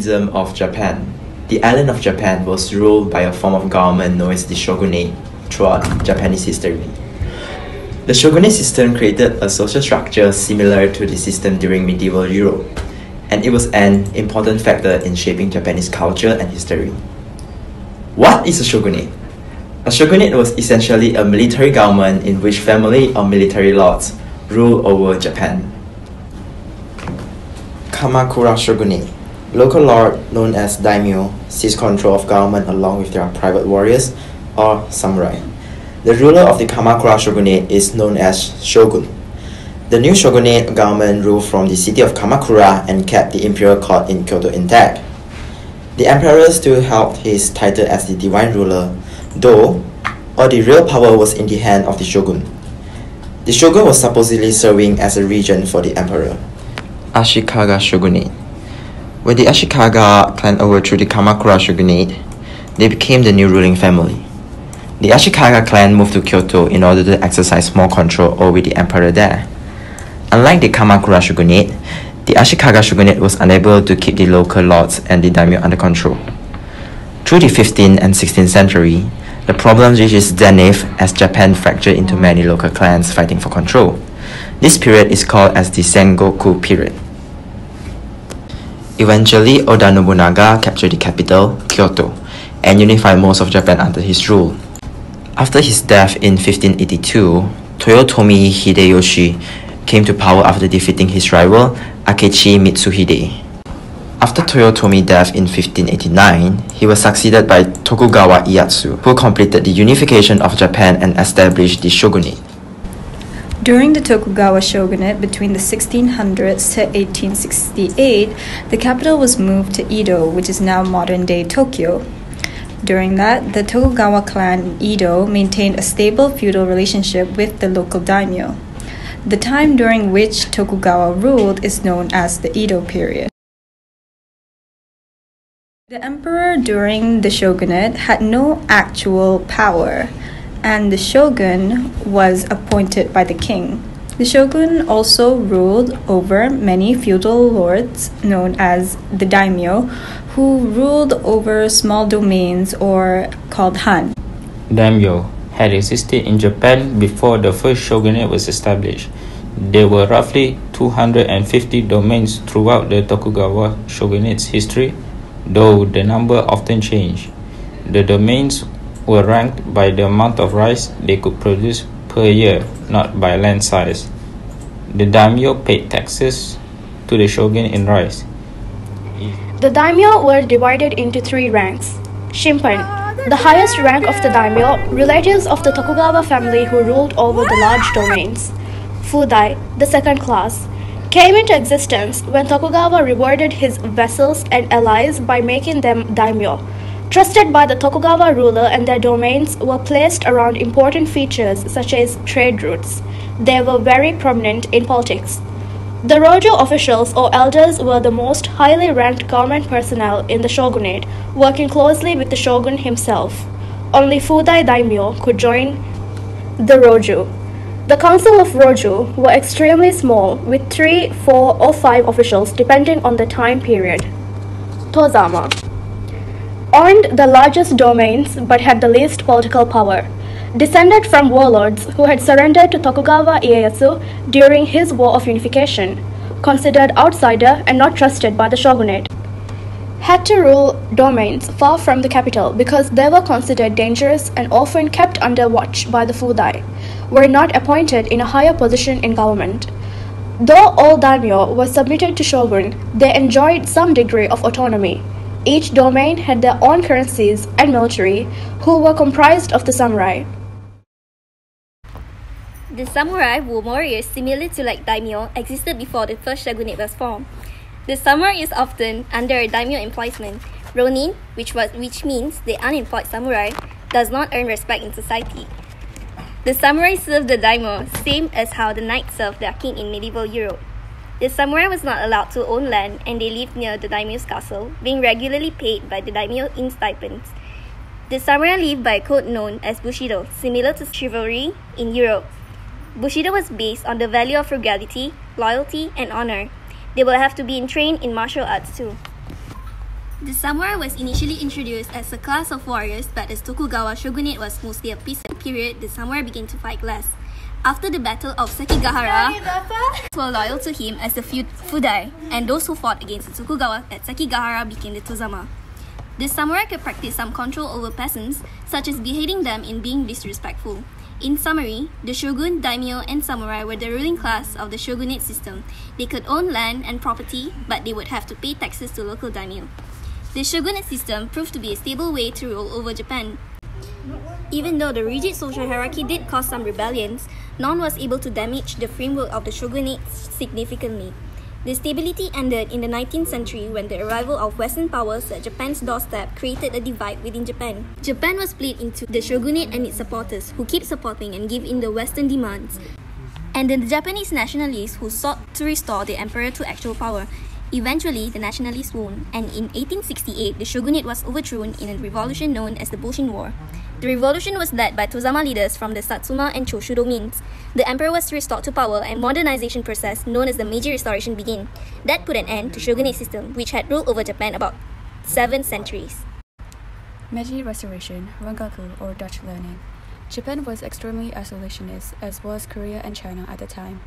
kingdom of Japan. The island of Japan was ruled by a form of government known as the shogunate throughout Japanese history. The shogunate system created a social structure similar to the system during medieval Europe, and it was an important factor in shaping Japanese culture and history. What is a shogunate? A shogunate was essentially a military government in which family or military lords ruled over Japan. Kamakura Shogunate. Local lord known as daimyo seized control of government along with their private warriors or samurai. The ruler of the Kamakura Shogunate is known as shogun. The new shogunate government ruled from the city of Kamakura and kept the imperial court in Kyoto intact. The emperor still held his title as the divine ruler, though all the real power was in the hand of the shogun. The shogun was supposedly serving as a regent for the emperor. Ashikaga Shogunate. When the Ashikaga clan overthrew the Kamakura Shogunate, they became the new ruling family. The Ashikaga clan moved to Kyoto in order to exercise more control over the emperor there. Unlike the Kamakura Shogunate, the Ashikaga Shogunate was unable to keep the local lords and the daimyo under control. Through the 15th and 16th century, the problem reached its zenith as Japan fractured into many local clans fighting for control. This period is called as the Sengoku period. Eventually, Oda Nobunaga captured the capital, Kyoto, and unified most of Japan under his rule. After his death in 1582, Toyotomi Hideyoshi came to power after defeating his rival, Akechi Mitsuhide. After Toyotomi's death in 1589, he was succeeded by Tokugawa Ieyasu, who completed the unification of Japan and established the shogunate. During the Tokugawa shogunate between the 1600s to 1868, the capital was moved to Edo, which is now modern-day Tokyo. During that, the Tokugawa clan in Edo maintained a stable feudal relationship with the local daimyo. The time during which Tokugawa ruled is known as the Edo period. The emperor during the shogunate had no actual power, and the shogun was appointed by the king. The shogun also ruled over many feudal lords known as the daimyo, who ruled over small domains or called han. Daimyo had existed in Japan before the first shogunate was established. There were roughly 250 domains throughout the Tokugawa shogunate's history, though the number often changed. The domains were ranked by the amount of rice they could produce per year, not by land size. The daimyo paid taxes to the shogun in rice. The daimyo were divided into three ranks. Shimpan, the highest rank of the daimyo, relatives of the Tokugawa family who ruled over the large domains. Fudai, the second class, came into existence when Tokugawa rewarded his vassals and allies by making them daimyo. Trusted by the Tokugawa ruler, and their domains were placed around important features such as trade routes. They were very prominent in politics. The Rojo officials or elders were the most highly ranked government personnel in the shogunate, working closely with the shogun himself. Only Fudai daimyo could join the Rojo. The council of Rojo were extremely small, with 3, 4, or 5 officials depending on the time period. Tozama owned the largest domains but had the least political power. Descended from warlords who had surrendered to Tokugawa Ieyasu during his War of Unification, considered outsider and not trusted by the shogunate. Had to rule domains far from the capital because they were considered dangerous and often kept under watch by the Fudai, were not appointed in a higher position in government. Though all daimyo were submitted to shogun, they enjoyed some degree of autonomy. Each domain had their own currencies and military, who were comprised of the samurai. The samurai were warriors similar to like daimyo existed before the first shogunate was formed. The samurai is often under a daimyo employment. Ronin, which means the unemployed samurai, does not earn respect in society. The samurai served the daimyo, same as how the knights served their king in medieval Europe. The samurai was not allowed to own land, and they lived near the daimyo's castle, being regularly paid by the daimyo in stipends. The samurai lived by a code known as bushido, similar to chivalry in Europe. Bushido was based on the value of frugality, loyalty, and honor. They will have to be trained in martial arts too. The samurai was initially introduced as a class of warriors, but as Tokugawa shogunate was mostly a peaceful period, the samurai began to fight less. After the Battle of Sekigahara, were loyal to him as the Fudai, and those who fought against the Tokugawa at Sekigahara became the Tozama. The samurai could practice some control over peasants, such as beheading them in being disrespectful. In summary, the shogun, daimyo, and samurai were the ruling class of the shogunate system. They could own land and property, but they would have to pay taxes to local daimyo. The shogunate system proved to be a stable way to rule over Japan. Even though the rigid social hierarchy did cause some rebellions, none was able to damage the framework of the shogunate significantly. The stability ended in the 19th century when the arrival of Western powers at Japan's doorstep created a divide within Japan. Japan was split into the shogunate and its supporters, who keep supporting and give in the Western demands, and then the Japanese nationalists who sought to restore the emperor to actual power. Eventually, the nationalists won, and in 1868, the shogunate was overthrown in a revolution known as the Boshin War. The revolution was led by Tozama leaders from the Satsuma and Choshu domains. The emperor was restored to power, and modernization process known as the Meiji Restoration began. That put an end to shogunate system, which had ruled over Japan about 7 centuries. Meiji Restoration, Rangaku or Dutch learning. Japan was extremely isolationist, as was Korea and China at the time.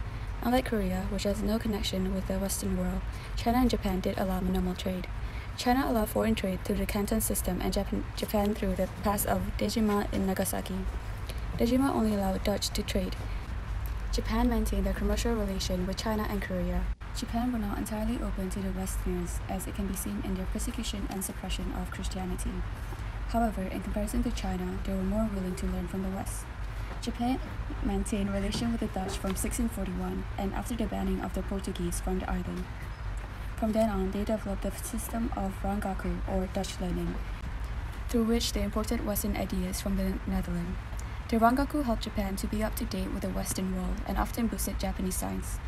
Unlike Korea, which has no connection with the Western world, China and Japan did allow minimal trade. China allowed foreign trade through the Canton system and Japan through the pass of Dejima in Nagasaki. Dejima only allowed Dutch to trade. Japan maintained a commercial relation with China and Korea. Japan were not entirely open to the Westerners, as it can be seen in their persecution and suppression of Christianity. However, in comparison to China, they were more willing to learn from the West. Japan maintained relations with the Dutch from 1641 and after the banning of the Portuguese from the island. From then on, they developed the system of Rangaku or Dutch learning, through which they imported Western ideas from the Netherlands. The Rangaku helped Japan to be up to date with the Western world and often boosted Japanese science.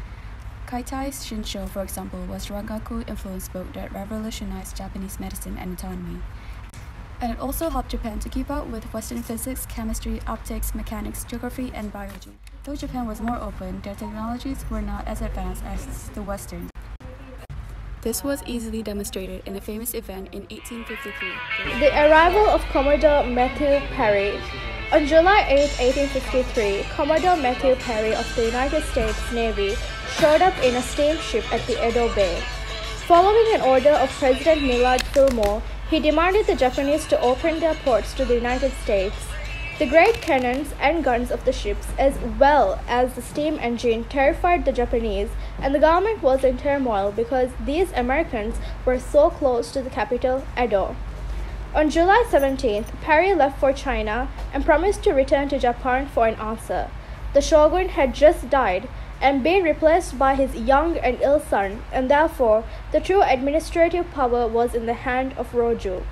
Kaitai's Shinsho, for example, was Rangaku-influenced book that revolutionized Japanese medicine and anatomy. And it also helped Japan to keep up with Western physics, chemistry, optics, mechanics, geography, and biology. Though Japan was more open, their technologies were not as advanced as the Western. This was easily demonstrated in a famous event in 1853. The arrival of Commodore Matthew Perry. On July 8, 1853, Commodore Matthew Perry of the United States Navy showed up in a steamship at the Edo Bay. Following an order of President Millard Fillmore, he demanded the Japanese to open their ports to the United States. The great cannons and guns of the ships, as well as the steam engine, terrified the Japanese, and the government was in turmoil because these Americans were so close to the capital, Edo. On July 17th, Perry left for China and promised to return to Japan for an answer. The shogun had just died and been replaced by his young and ill son, and therefore the true administrative power was in the hand of Roju.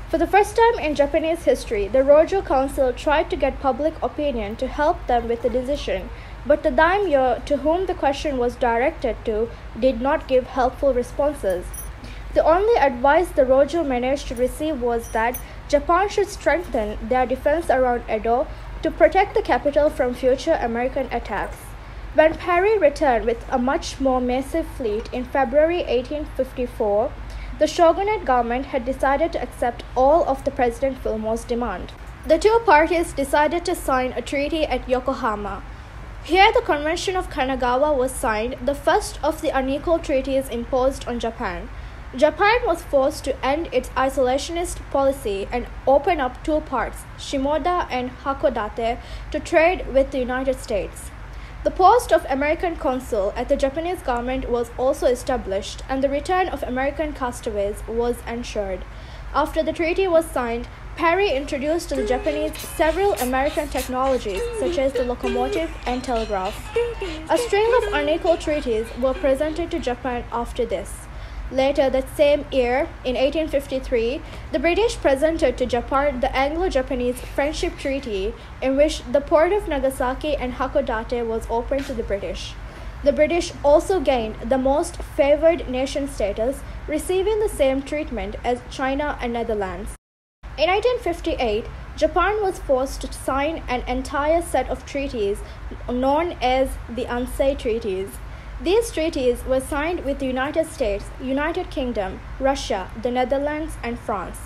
For the first time in Japanese history, the Roju Council tried to get public opinion to help them with the decision, but the daimyo to whom the question was directed to did not give helpful responses. The only advice the Roju managed to receive was that Japan should strengthen their defense around Edo to protect the capital from future American attacks. When Perry returned with a much more massive fleet in February 1854, the shogunate government had decided to accept all of the President Fillmore's demand. The two parties decided to sign a treaty at Yokohama. Here the Convention of Kanagawa was signed, the first of the unequal treaties imposed on Japan. Japan was forced to end its isolationist policy and open up two parts, Shimoda and Hakodate, to trade with the United States. The post of American consul at the Japanese government was also established, and the return of American castaways was ensured. After the treaty was signed, Perry introduced to the Japanese several American technologies such as the locomotive and telegraph. A string of unequal treaties were presented to Japan after this. Later that same year, in 1853, the British presented to Japan the Anglo-Japanese Friendship Treaty, in which the port of Nagasaki and Hakodate was open to the British. The British also gained the most favored nation status, receiving the same treatment as China and Netherlands. In 1858, Japan was forced to sign an entire set of treaties known as the Ansei Treaties. These treaties were signed with the United States, United Kingdom, Russia, the Netherlands, and France.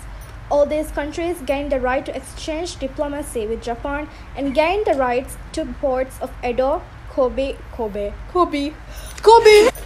All these countries gained the right to exchange diplomacy with Japan and gained the rights to ports of Edo, Kobe.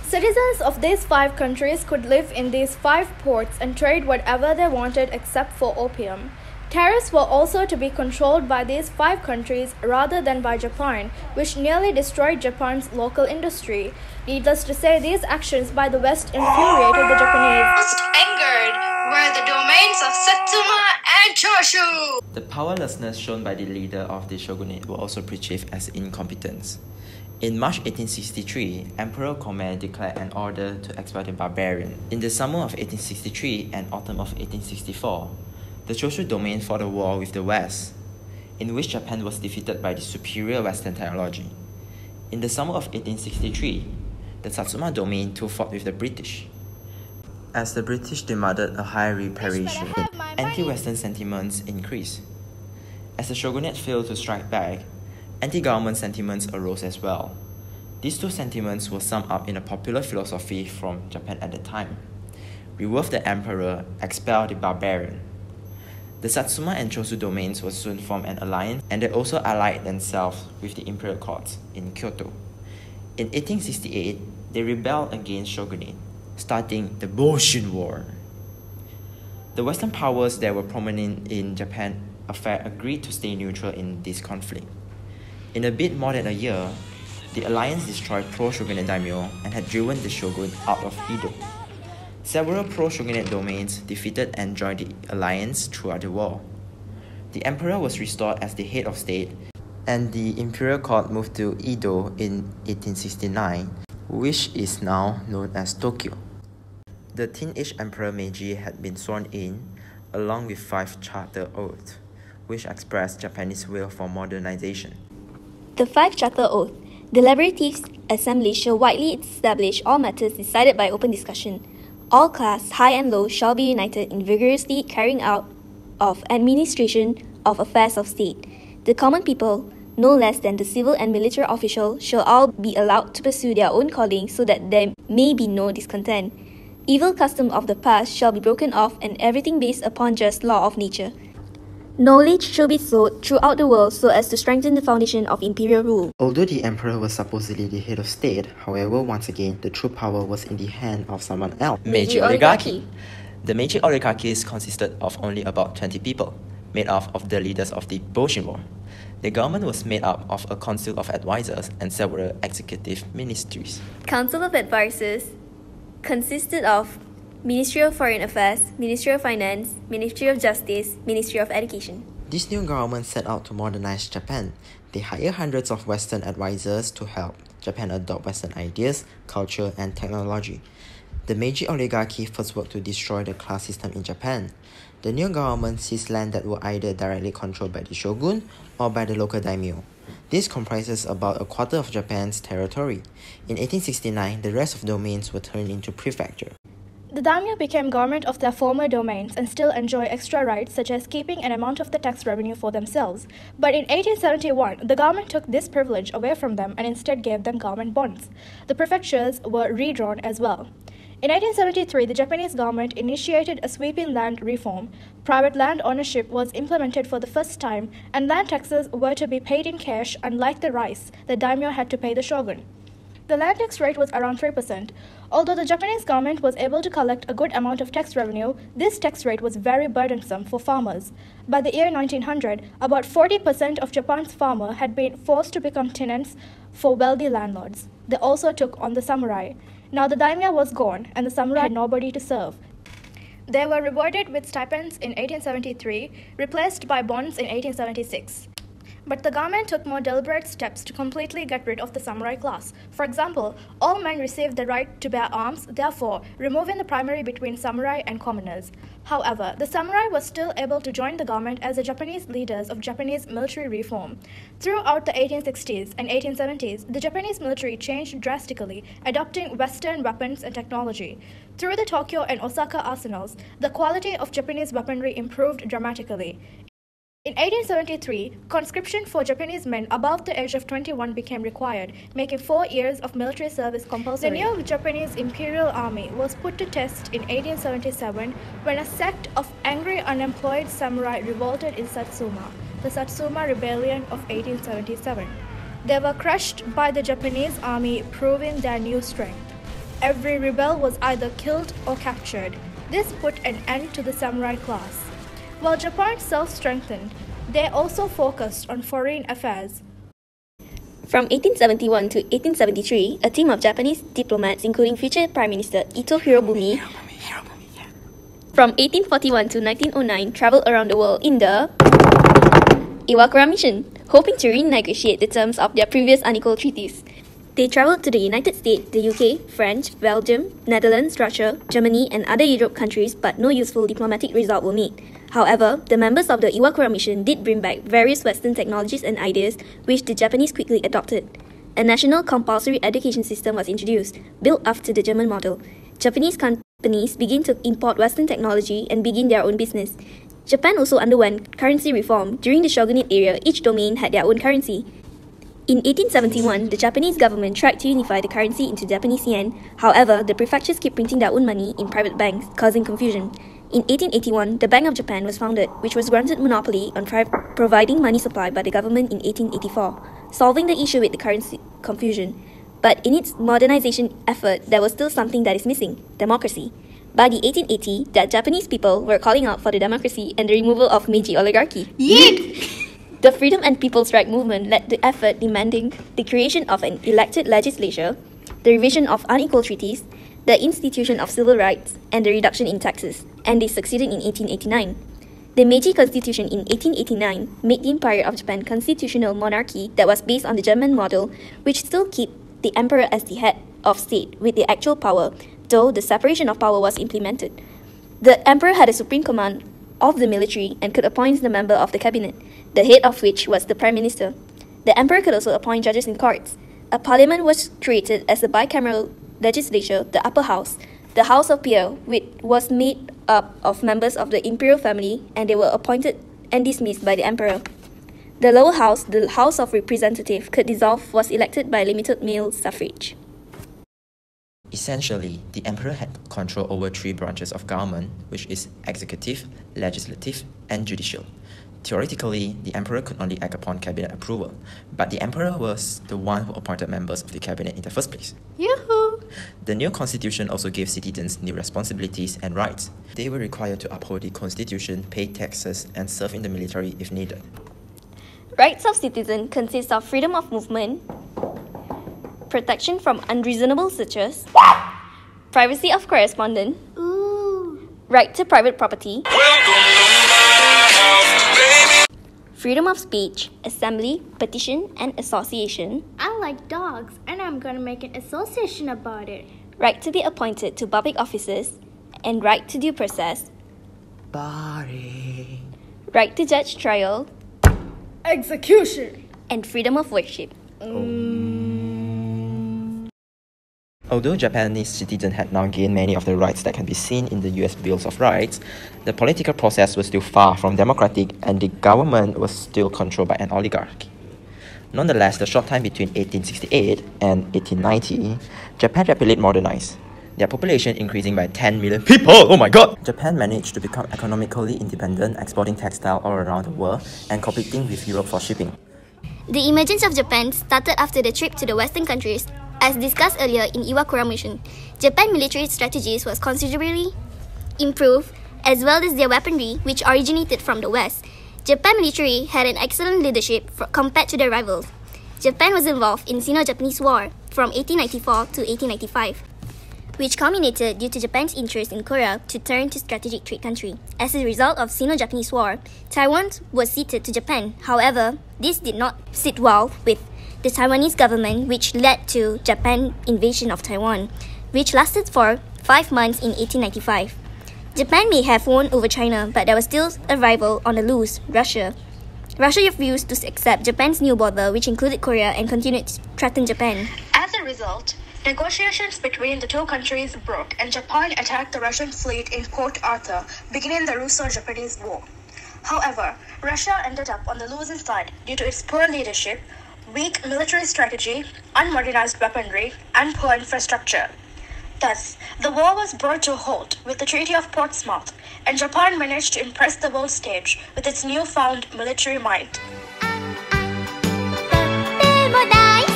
Citizens of these 5 countries could live in these 5 ports and trade whatever they wanted except for opium. Tariffs were also to be controlled by these 5 countries rather than by Japan, which nearly destroyed Japan's local industry. Needless to say, these actions by the West infuriated the Japanese. Most angered were the domains of Satsuma and Choshu. The powerlessness shown by the leader of the shogunate were also perceived as incompetence. In March 1863, Emperor Kome declared an order to expel the barbarian. In the summer of 1863 and autumn of 1864, the Choshu domain fought a war with the West, in which Japan was defeated by the superior Western technology. In the summer of 1863, the Satsuma domain too fought with the British. As the British demanded a high reparation, anti-Western sentiments increased. As the shogunate failed to strike back, anti-government sentiments arose as well. These two sentiments were summed up in a popular philosophy from Japan at the time: reworth the emperor, expel the barbarian. The Satsuma and Choshu domains would soon form an alliance, and they also allied themselves with the imperial courts in Kyoto. In 1868, they rebelled against shogunate, starting the Boshin War. The Western powers that were prominent in Japan affair agreed to stay neutral in this conflict. In a bit more than a year, the alliance destroyed pro-shogunate daimyo and had driven the shogun out of Edo. Several pro-shogunate domains defeated and joined the alliance throughout the war. The emperor was restored as the head of state, and the imperial court moved to Edo in 1869, which is now known as Tokyo. The teenage emperor Meiji had been sworn in, along with 5 charter oaths, which expressed Japanese will for modernization. The 5 Charter Oath. Deliberative assemblies shall widely establish all matters decided by open discussion. All class, high and low, shall be united in vigorously carrying out of administration of affairs of state. The common people, no less than the civil and military official, shall all be allowed to pursue their own calling so that there may be no discontent. Evil custom of the past shall be broken off and everything based upon just law of nature. Knowledge should be sought throughout the world so as to strengthen the foundation of imperial rule. Although the emperor was supposedly the head of state, however, once again, the true power was in the hand of someone else. Meiji oligarchy. The Meiji oligarchies consisted of only about 20 people, made up of the leaders of the Boshin War. The government was made up of a council of advisors and several executive ministries. Council of Advisors consisted of Ministry of Foreign Affairs, Ministry of Finance, Ministry of Justice, Ministry of Education. This new government set out to modernize Japan. They hired hundreds of Western advisors to help Japan adopt Western ideas, culture, and technology. The Meiji oligarchy first worked to destroy the class system in Japan. The new government seized land that were either directly controlled by the shogun or by the local daimyo. This comprises about a quarter of Japan's territory. In 1869, the rest of domains were turned into prefecture. The daimyo became government of their former domains and still enjoy extra rights such as keeping an amount of the tax revenue for themselves. But in 1871, the government took this privilege away from them and instead gave them government bonds. The prefectures were redrawn as well. In 1873, the Japanese government initiated a sweeping land reform. Private land ownership was implemented for the first time, and land taxes were to be paid in cash, unlike the rice the daimyo had to pay the shogun. The land tax rate was around 3%. Although the Japanese government was able to collect a good amount of tax revenue, this tax rate was very burdensome for farmers. By the year 1900, about 40% of Japan's farmers had been forced to become tenants for wealthy landlords. They also took on the samurai. Now the daimyo was gone, and the samurai had nobody to serve. They were rewarded with stipends in 1873, replaced by bonds in 1876. But the government took more deliberate steps to completely get rid of the samurai class. For example, all men received the right to bear arms, therefore removing the primary between samurai and commoners. However, the samurai was still able to join the government as the Japanese leaders of Japanese military reform. Throughout the 1860s and 1870s, the Japanese military changed drastically, adopting Western weapons and technology. Through the Tokyo and Osaka arsenals, the quality of Japanese weaponry improved dramatically. In 1873, conscription for Japanese men above the age of 21 became required, making 4 years of military service compulsory. The new Japanese Imperial Army was put to test in 1877 when a sect of angry unemployed samurai revolted in Satsuma, the Satsuma Rebellion of 1877. They were crushed by the Japanese army, proving their new strength. Every rebel was either killed or captured. This put an end to the samurai class. While Japan self-strengthened, they also focused on foreign affairs. From 1871 to 1873, a team of Japanese diplomats, including future Prime Minister Ito Hirobumi, from 1841 to 1909, traveled around the world in the Iwakura mission, hoping to renegotiate the terms of their previous unequal treaties. They traveled to the United States, the UK, France, Belgium, Netherlands, Russia, Germany, and other Europe countries, but no useful diplomatic result were made. However, the members of the Iwakura mission did bring back various Western technologies and ideas, which the Japanese quickly adopted. A national compulsory education system was introduced, built after the German model. Japanese companies began to import Western technology and begin their own business. Japan also underwent currency reform. During the shogunate era, each domain had their own currency. In 1871, the Japanese government tried to unify the currency into Japanese yen. However, the prefectures kept printing their own money in private banks, causing confusion. In 1881, the Bank of Japan was founded, which was granted monopoly on providing money supply by the government in 1884, solving the issue with the currency confusion. But in its modernization effort, there was still something that is missing: democracy. By the 1880s, the Japanese people were calling out for the democracy and the removal of Meiji oligarchy. Yeet! The Freedom and People's Right movement led the effort demanding the creation of an elected legislature, the revision of unequal treaties, the institution of civil rights, and the reduction in taxes, and they succeeded in 1889. The Meiji Constitution in 1889 made the Empire of Japan constitutional monarchy that was based on the German model, which still kept the emperor as the head of state with the actual power, though the separation of power was implemented. The emperor had a supreme command of the military and could appoint the member of the cabinet, the head of which was the prime minister. The emperor could also appoint judges in courts. A parliament was created as a bicameral legislature, the upper house, the House of Peers, which was made up of members of the imperial family, and they were appointed and dismissed by the emperor. The lower house, the House of Representatives, could dissolve, was elected by limited male suffrage. Essentially, the emperor had control over 3 branches of government, which is executive, legislative, and judicial. Theoretically, the emperor could only act upon cabinet approval, but the emperor was the one who appointed members of the cabinet in the first place. Yoo-hoo! The new constitution also gave citizens new responsibilities and rights. They were required to uphold the constitution, pay taxes, and serve in the military if needed. Rights of citizens consist of freedom of movement, protection from unreasonable searches, privacy of correspondence, right to private property, freedom of speech, assembly, petition, and association, I like dogs, and I'm gonna make an association about it. right to be appointed to public offices, and right to due process, Boring. right to judge trial, Execution! and freedom of worship. Although Japanese citizens had now gained many of the rights that can be seen in the US Bills of Rights, the political process was still far from democratic and the government was still controlled by an oligarchy. Nonetheless, the short time between 1868 and 1890, Japan rapidly modernized. Their population increasing by 10 million people, oh my god! Japan managed to become economically independent, exporting textile all around the world and competing with Europe for shipping. The emergence of Japan started after the trip to the Western countries. As discussed earlier in Iwakura mission, Japan's military strategies was considerably improved, as well as their weaponry, which originated from the West. Japan military had an excellent leadership compared to their rivals. Japan was involved in Sino-Japanese War from 1894 to 1895, which culminated due to Japan's interest in Korea to turn to strategic trade country. As a result of Sino-Japanese War, Taiwan was ceded to Japan. However, this did not sit well with the Taiwanese government, which led to Japan's invasion of Taiwan, which lasted for 5 months in 1895. Japan may have won over China, but there was still a rival on the loose, Russia. Russia refused to accept Japan's new border, which included Korea, and continued to threaten Japan. As a result, negotiations between the two countries broke and Japan attacked the Russian fleet in Port Arthur, beginning the Russo-Japanese War. However, Russia ended up on the losing side due to its poor leadership, weak military strategy, unmodernized weaponry, and poor infrastructure. Thus, the war was brought to a halt with the Treaty of Portsmouth, and Japan managed to impress the world stage with its newfound military might. とっても大